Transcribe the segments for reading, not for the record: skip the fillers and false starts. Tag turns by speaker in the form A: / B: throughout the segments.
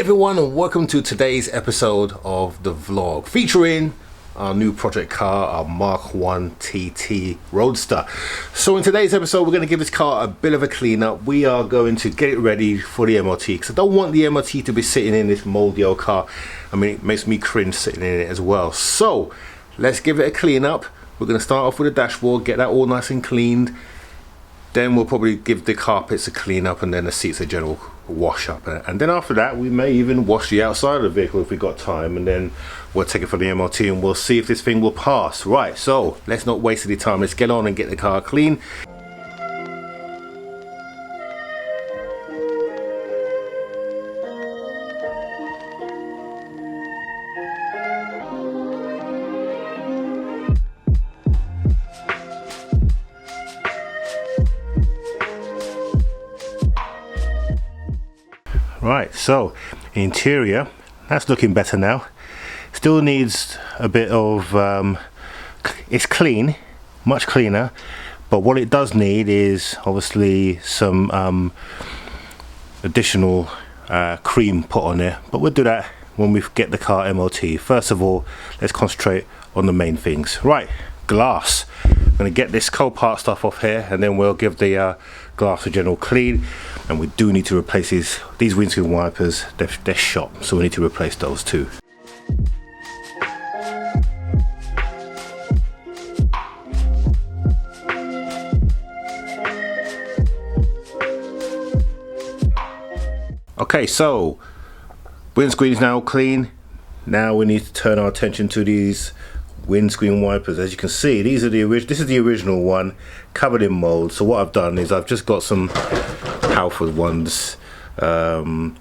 A: everyone, and welcome to today's episode of the vlog featuring our new project car, our Mark 1 TT Roadster. So in today's episode we're going to give this car a bit of a clean up. We are going to get it ready for the MOT because I don't want the MOT to be sitting in this moldy old car. I mean, it makes me cringe sitting in it as well. So let's give it a clean up. We're going to start off with the dashboard, get that all nice and cleaned. Then we'll probably give the carpets a clean up and then the seats a general wash up, and then after that we may even wash the outside of the vehicle if we've got time, and then we'll take it for the MOT and we'll see if this thing will pass. Right, so let's not waste any time, let's get on and get the car clean. Right, so interior, that's looking better now. Still needs a bit of it's clean, much cleaner, but what it does need is obviously some additional cream put on there, but we'll do that when we get the car MOT. First of all, let's concentrate on the main things. Right, glass. I'm going to get this cold part stuff off here and then we'll give the glass a general clean. And we do need to replace these windscreen wipers. They're shot, so we need to replace those too. Okay, so windscreen is now clean. Now we need to turn our attention to these windscreen wipers. As you can see, this is the original one, covered in mold. So what I've done is I've just got some Halford ones, and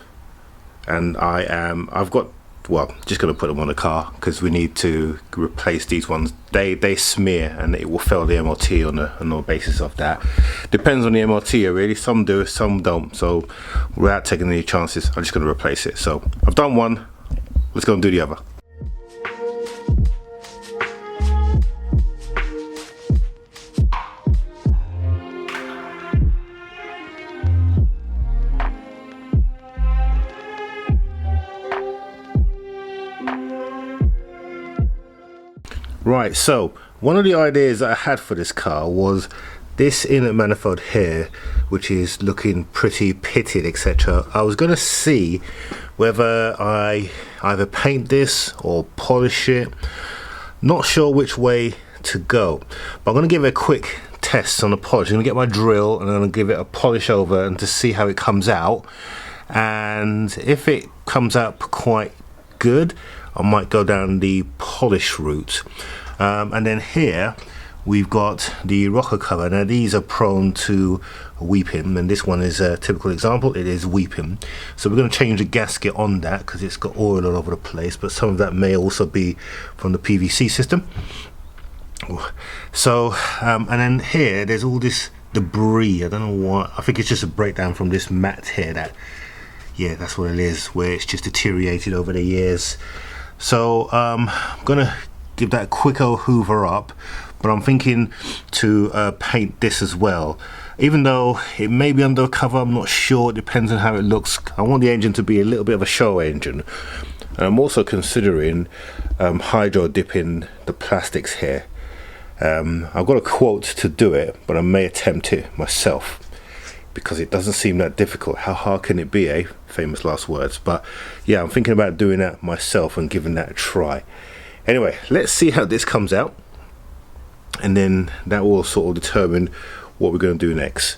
A: I've got, well, just gonna put them on the car because we need to replace these ones. They smear and it will fail the MOT on the basis of that. Depends on the MOT really. Some do, some don't. So without taking any chances, I'm just gonna replace it. So I've done one. Let's go and do the other. Right, so one of the ideas that I had for this car was this inlet manifold here, which is looking pretty pitted, etc. I was going to see whether I either paint this or polish it. Not sure which way to go, but I'm going to give it a quick test on the polish. I'm going to get my drill and I'm going to give it a polish over and to see how it comes out. And if it comes out quite good, I might go down the polish route. And then here we've got the rocker cover. Now these are prone to weeping, and this one is a typical example. It is weeping, so we're going to change the gasket on that because it's got oil all over the place, but some of that may also be from the PVC system. So and then here there's all this debris. I don't know what, I think it's just a breakdown from this mat here. Yeah, that's what it is, where it's just deteriorated over the years. So I'm gonna give that a quick old hoover up, but I'm thinking to paint this as well. Even though it may be undercover, I'm not sure, it depends on how it looks. I want the engine to be a little bit of a show engine. And I'm also considering hydro dipping the plastics here. I've got a quote to do it, but I may attempt it myself because it doesn't seem that difficult. How hard can it be, eh? Famous last words. But yeah, I'm thinking about doing that myself and giving that a try. Anyway, let's see how this comes out, and then that will sort of determine what we're going to do next.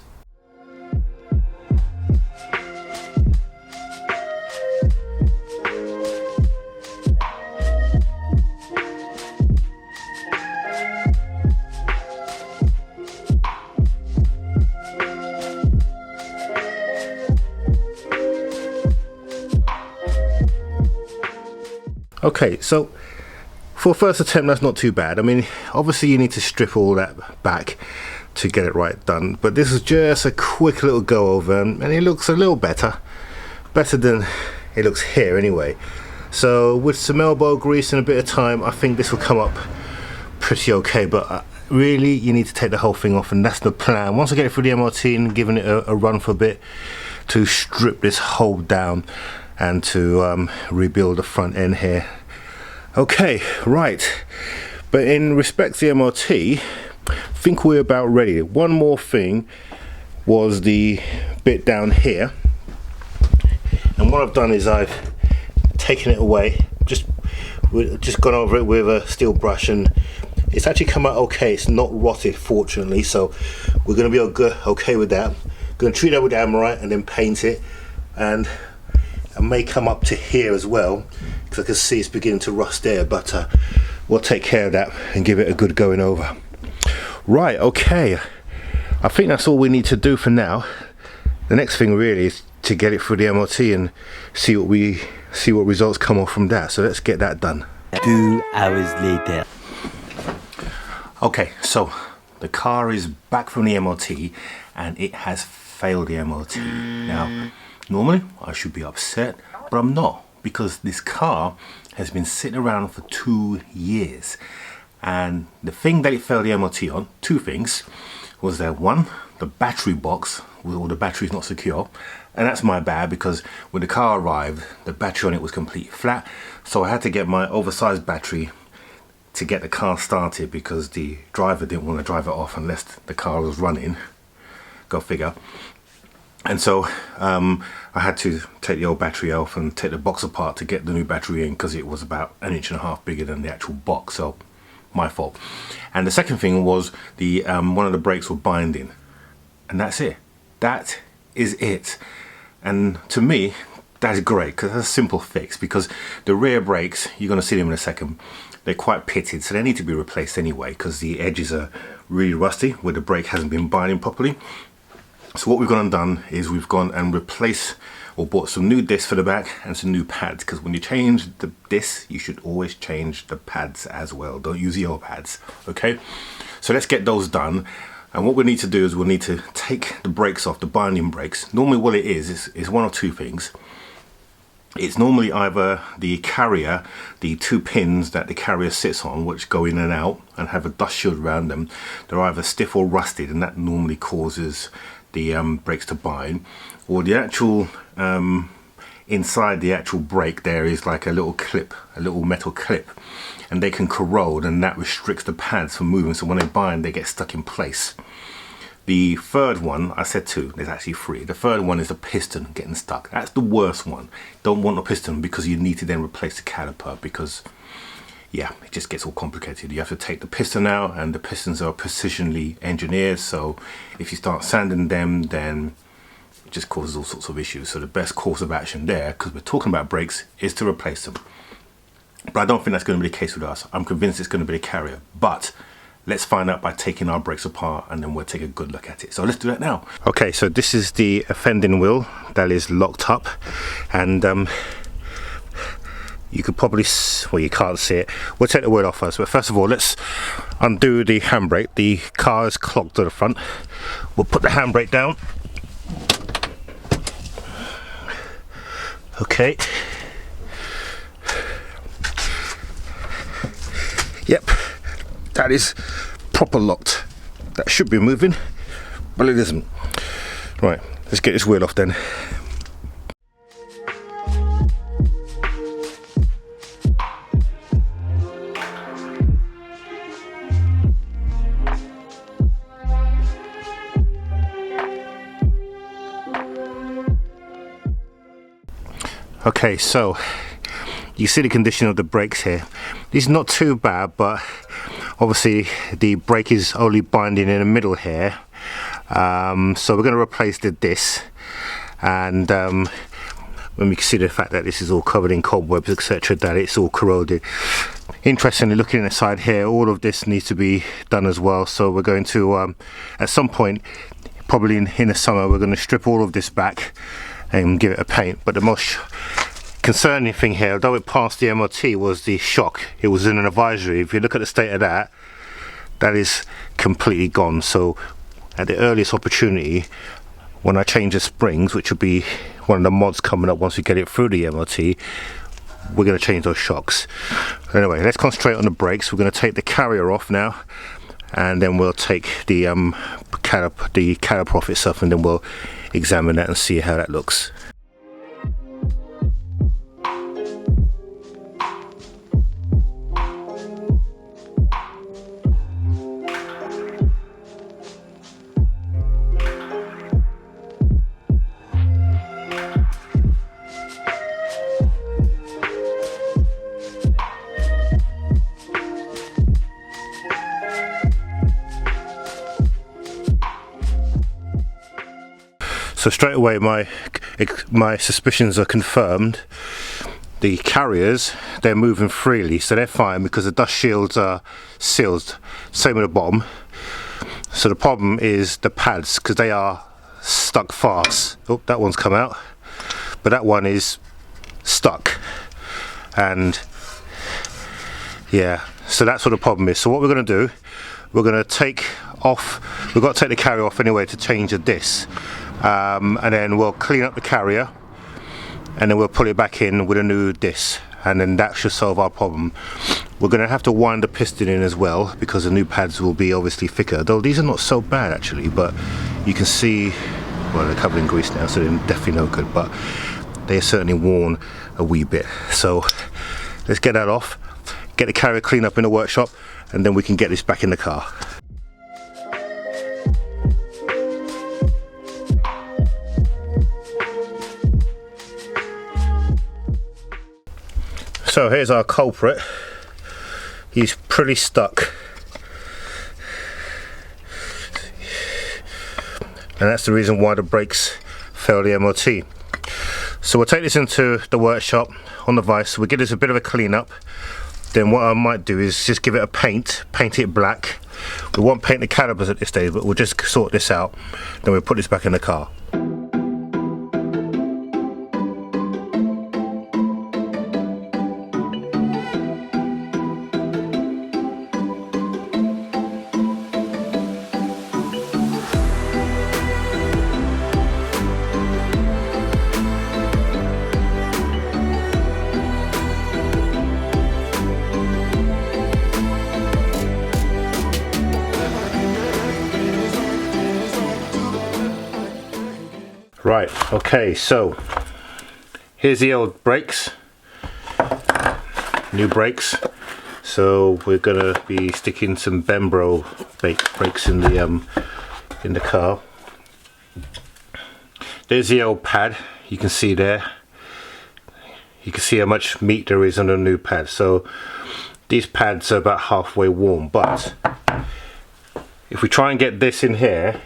A: Okay, so for first attempt, that's not too bad. I mean, obviously you need to strip all that back to get it right done, but this is just a quick little go over, and it looks a little better than it looks here anyway. So with some elbow grease and a bit of time, I think this will come up pretty okay, but really you need to take the whole thing off, and that's the plan. Once I get it through the MOT and giving it a run for a bit to strip this hole down, and to rebuild the front end here. Okay, right, but in respect to the MOT, I think we're about ready. One more thing was the bit down here, and what I've done is I've taken it away, just gone over it with a steel brush, and it's actually come out okay. It's not rotted, fortunately, so we're going to be okay with that. Going to treat that with Amorite and then paint it, and I may come up to here as well because I can see it's beginning to rust there, but we'll take care of that and give it a good going over. Right, okay, I think that's all we need to do for now. The next thing really is to get it through the MOT and see what results come off from that. So let's get that done.
B: 2 hours later.
A: Okay, so the car is back from the MOT and it has failed the MOT. Now, normally I should be upset, but I'm not, because this car has been sitting around for 2 years. And the thing that it failed the MOT on, 2 things, was that one, the battery box, or the battery's not secure. And that's my bad, because when the car arrived, the battery on it was completely flat. So I had to get my oversized battery to get the car started, because the driver didn't want to drive it off unless the car was running. Go figure. And so I had to take the old battery off and take the box apart to get the new battery in, because it was about 1.5 inches bigger than the actual box. So my fault. And the second thing was the one of the brakes were binding, and that's it. That is it. And to me, that's great, because that's a simple fix, because the rear brakes, you're going to see them in a second, they're quite pitted, so they need to be replaced anyway, because the edges are really rusty where the brake hasn't been binding properly. So what we've gone and done is we've gone and replaced or bought some new discs for the back and some new pads, because when you change the discs, you should always change the pads as well. Don't use the old pads, okay? So let's get those done. And what we need to do is we'll need to take the brakes off, the binding brakes. Normally what it is one of 2 things. It's normally either the carrier, the 2 pins that the carrier sits on, which go in and out and have a dust shield around them. They're either stiff or rusted, and that normally causes the brakes to bind. Or the actual, inside the actual brake there is like a little clip, a little metal clip, and they can corrode, and that restricts the pads from moving, so when they bind they get stuck in place. The third one, I said 2, there's actually 3. The third one is the piston getting stuck. That's the worst one. Don't want a piston, because you need to then replace the caliper, because yeah, it just gets all complicated. You have to take the piston out, and the pistons are precisionally engineered, so if you start sanding them, then it just causes all sorts of issues. So the best course of action there, because we're talking about brakes, is to replace them. But I don't think that's going to be the case with us. I'm convinced it's going to be the carrier, but let's find out by taking our brakes apart, and then we'll take a good look at it. So let's do that now. Okay, so this is the offending wheel that is locked up, and you could probably, well, you can't see it. We'll take the wheel off first, but first of all, let's undo the handbrake. The car is clogged to the front. We'll put the handbrake down. Okay. Yep, that is proper locked. That should be moving, but it isn't. Right, let's get this wheel off then. Okay, so you see the condition of the brakes here. This is not too bad, but obviously the brake is only binding in the middle here. So we're going to replace the disc, and when we consider the fact that this is all covered in cobwebs, etc., that it's all corroded. Interestingly, looking inside here, all of this needs to be done as well. So we're going to at some point, probably in the summer, we're going to strip all of this back and give it a paint. But the most concerning thing here, although it passed the MOT, was the shock. It was in an advisory. If you look at the state of that, that is completely gone. So at the earliest opportunity, when I change the springs, which will be one of the mods coming up once we get it through the MOT, we're going to change those shocks. Anyway, let's concentrate on the brakes. We're going to take the carrier off now, and then we'll take the caliper off itself, and then we'll examine that and see how that looks. So straight away my suspicions are confirmed. The carriers, they're moving freely, so they're fine because the dust shields are sealed. Same at the bottom. So the problem is the pads, because they are stuck fast. Oh, that one's come out, but that one is stuck. And yeah, so that's what the problem is. So what we're going to do, we're going to take off, we've got to take the carrier off anyway to change the disc, and then we'll clean up the carrier, and then we'll put it back in with a new disc, and then that should solve our problem. We're going to have to wind the piston in as well, because the new pads will be obviously thicker, though these are not so bad actually, but you can see, well, they're covered in grease now, so they're definitely no good, but they are certainly worn a wee bit. So let's get that off, get the carrier cleaned up in the workshop, and then we can get this back in the car. So here's our culprit. He's pretty stuck, and that's the reason why the brakes failed the MOT. So we'll take this into the workshop on the vise, we'll give this a bit of a clean up. Then what I might do is just give it a paint it black. We won't paint the calipers at this stage, but we'll just sort this out, then we'll put this back in the car. Right, okay, so here's the old brakes, new brakes. So we're gonna be sticking some Bembro brakes in the car. There's the old pad, you can see there. You can see how much meat there is on the new pad. So these pads are about halfway warm, but if we try and get this in here,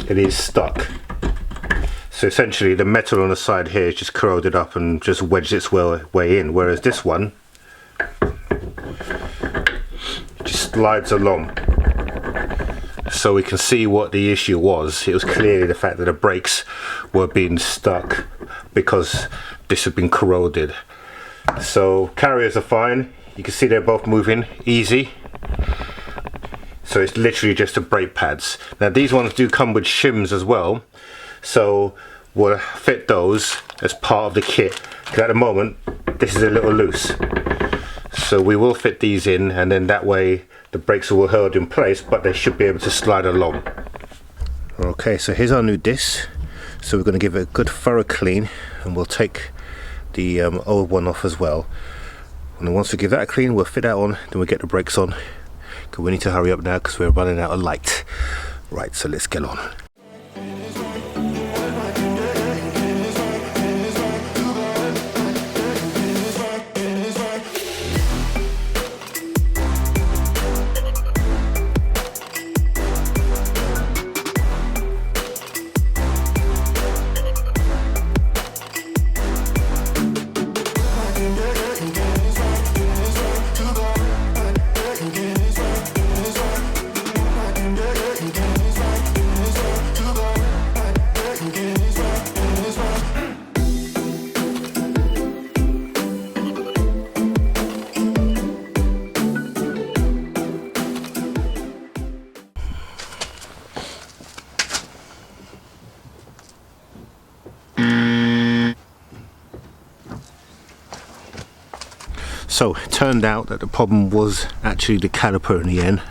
A: it is stuck. So essentially the metal on the side here is just corroded up and just wedged its way in, whereas this one just slides along. So we can see what the issue was. It was clearly the fact that the brakes were being stuck because this had been corroded. So carriers are fine, you can see they're both moving easy. So it's literally just the brake pads. Now these ones do come with shims as well, so we'll fit those as part of the kit. Because at the moment this is a little loose, so we will fit these in, and then that way the brakes will hold in place, but they should be able to slide along. Okay, so here's our new disc. So we're going to give it a good thorough clean, and we'll take the old one off as well. And then once we give that a clean, we'll fit that on, then we'll get the brakes on. We need to hurry up now because we're running out of light. Right, so let's get on. So it turned out that the problem was actually the caliper in the end,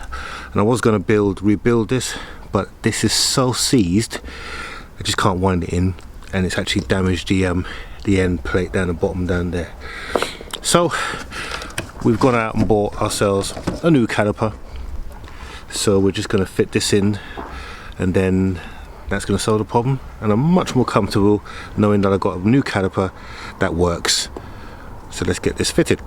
A: and I was going to rebuild this, but this is so seized I just can't wind it in, and it's actually damaged the end plate down the bottom down there. So we've gone out and bought ourselves a new caliper, so we're just going to fit this in, and then that's going to solve the problem, and I'm much more comfortable knowing that I've got a new caliper that works. So let's get this fitted.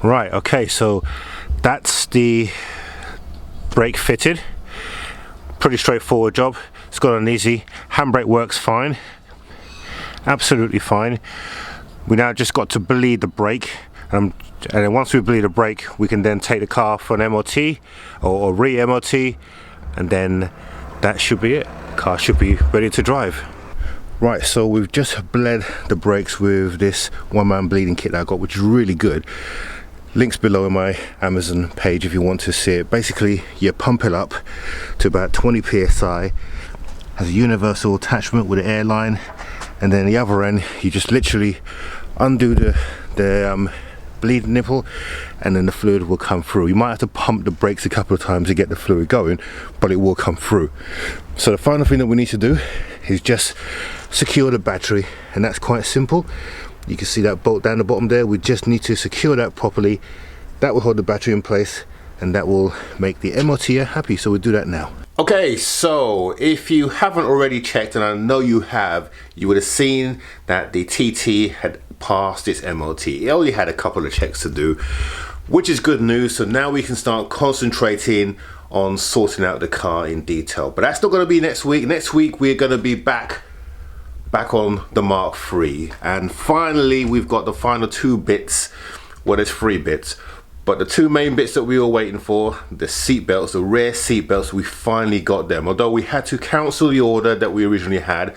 A: Right, okay, so that's the brake fitted. Pretty straightforward job. It's got on easy. Handbrake works fine, absolutely fine. We now just got to bleed the brake, and then once we bleed the brake, we can then take the car for an MOT or re-MOT, and then that should be it. Car should be ready to drive. Right, so we've just bled the brakes with this one-man bleeding kit that I got, which is really good. Links below in my Amazon page if you want to see it. Basically, you pump it up to about 20 psi, has a universal attachment with an airline, and then the other end, you just literally undo the bleed nipple, and then the fluid will come through. You might have to pump the brakes a couple of times to get the fluid going, but it will come through. So the final thing that we need to do is just secure the battery, and that's quite simple. You can see that bolt down the bottom there. We just need to secure that properly. That will hold the battery in place, and that will make the MOTer happy. So we'll do that now. Okay, so if you haven't already checked, and I know you have, you would have seen that the TT had passed its MOT. It only had a couple of checks to do, which is good news. So now we can start concentrating on sorting out the car in detail. But that's not going to be next week. Next week we're going to be back on the Mark III, and finally we've got the final two bits. Well, there's three bits, but the two main bits that we were waiting for, the seat belts, the rear seat belts, we finally got them. Although we had to cancel the order that we originally had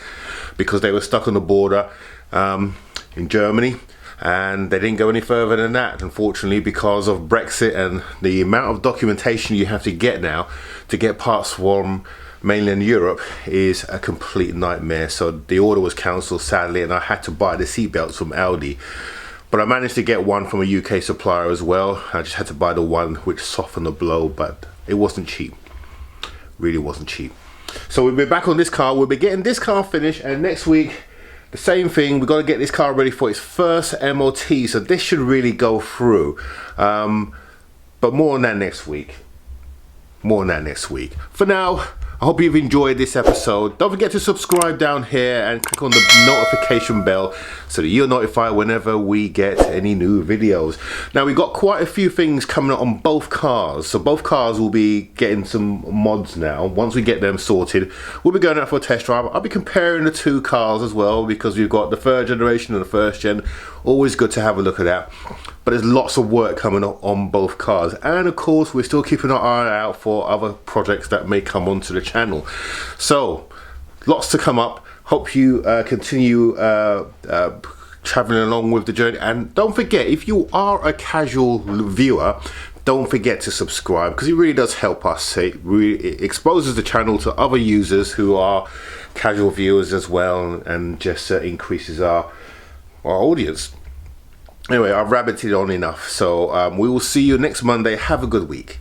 A: because they were stuck on the border in Germany, and they didn't go any further than that, unfortunately, because of Brexit and the amount of documentation you have to get now to get parts from mainland Europe is a complete nightmare. So the order was cancelled, sadly, and I had to buy the seatbelts from Audi. But I managed to get one from a UK supplier as well. I just had to buy the one which softened the blow, but it wasn't cheap. Really wasn't cheap. So we'll be back on this car. We'll be getting this car finished, and next week the same thing. We've got to get this car ready for its first MOT. So this should really go through. But more on that next week. More on that next week. For now, I hope you've enjoyed this episode. Don't forget to subscribe down here and click on the notification bell so that you're notified whenever we get any new videos. Now, we've got quite a few things coming up on both cars. So both cars will be getting some mods now. Once we get them sorted, we'll be going out for a test drive. I'll be comparing the two cars as well, because we've got the third generation and the first gen. Always good to have a look at that. But there's lots of work coming up on both cars, and of course we're still keeping our eye out for other projects that may come onto the channel. So lots to come up. Hope you continue traveling along with the journey, and don't forget, if you are a casual viewer, don't forget to subscribe, because it really does help us. It really exposes the channel to other users who are casual viewers as well, and just increases our audience. Anyway, I've rabbited on enough, so we will see you next Monday. Have a good week.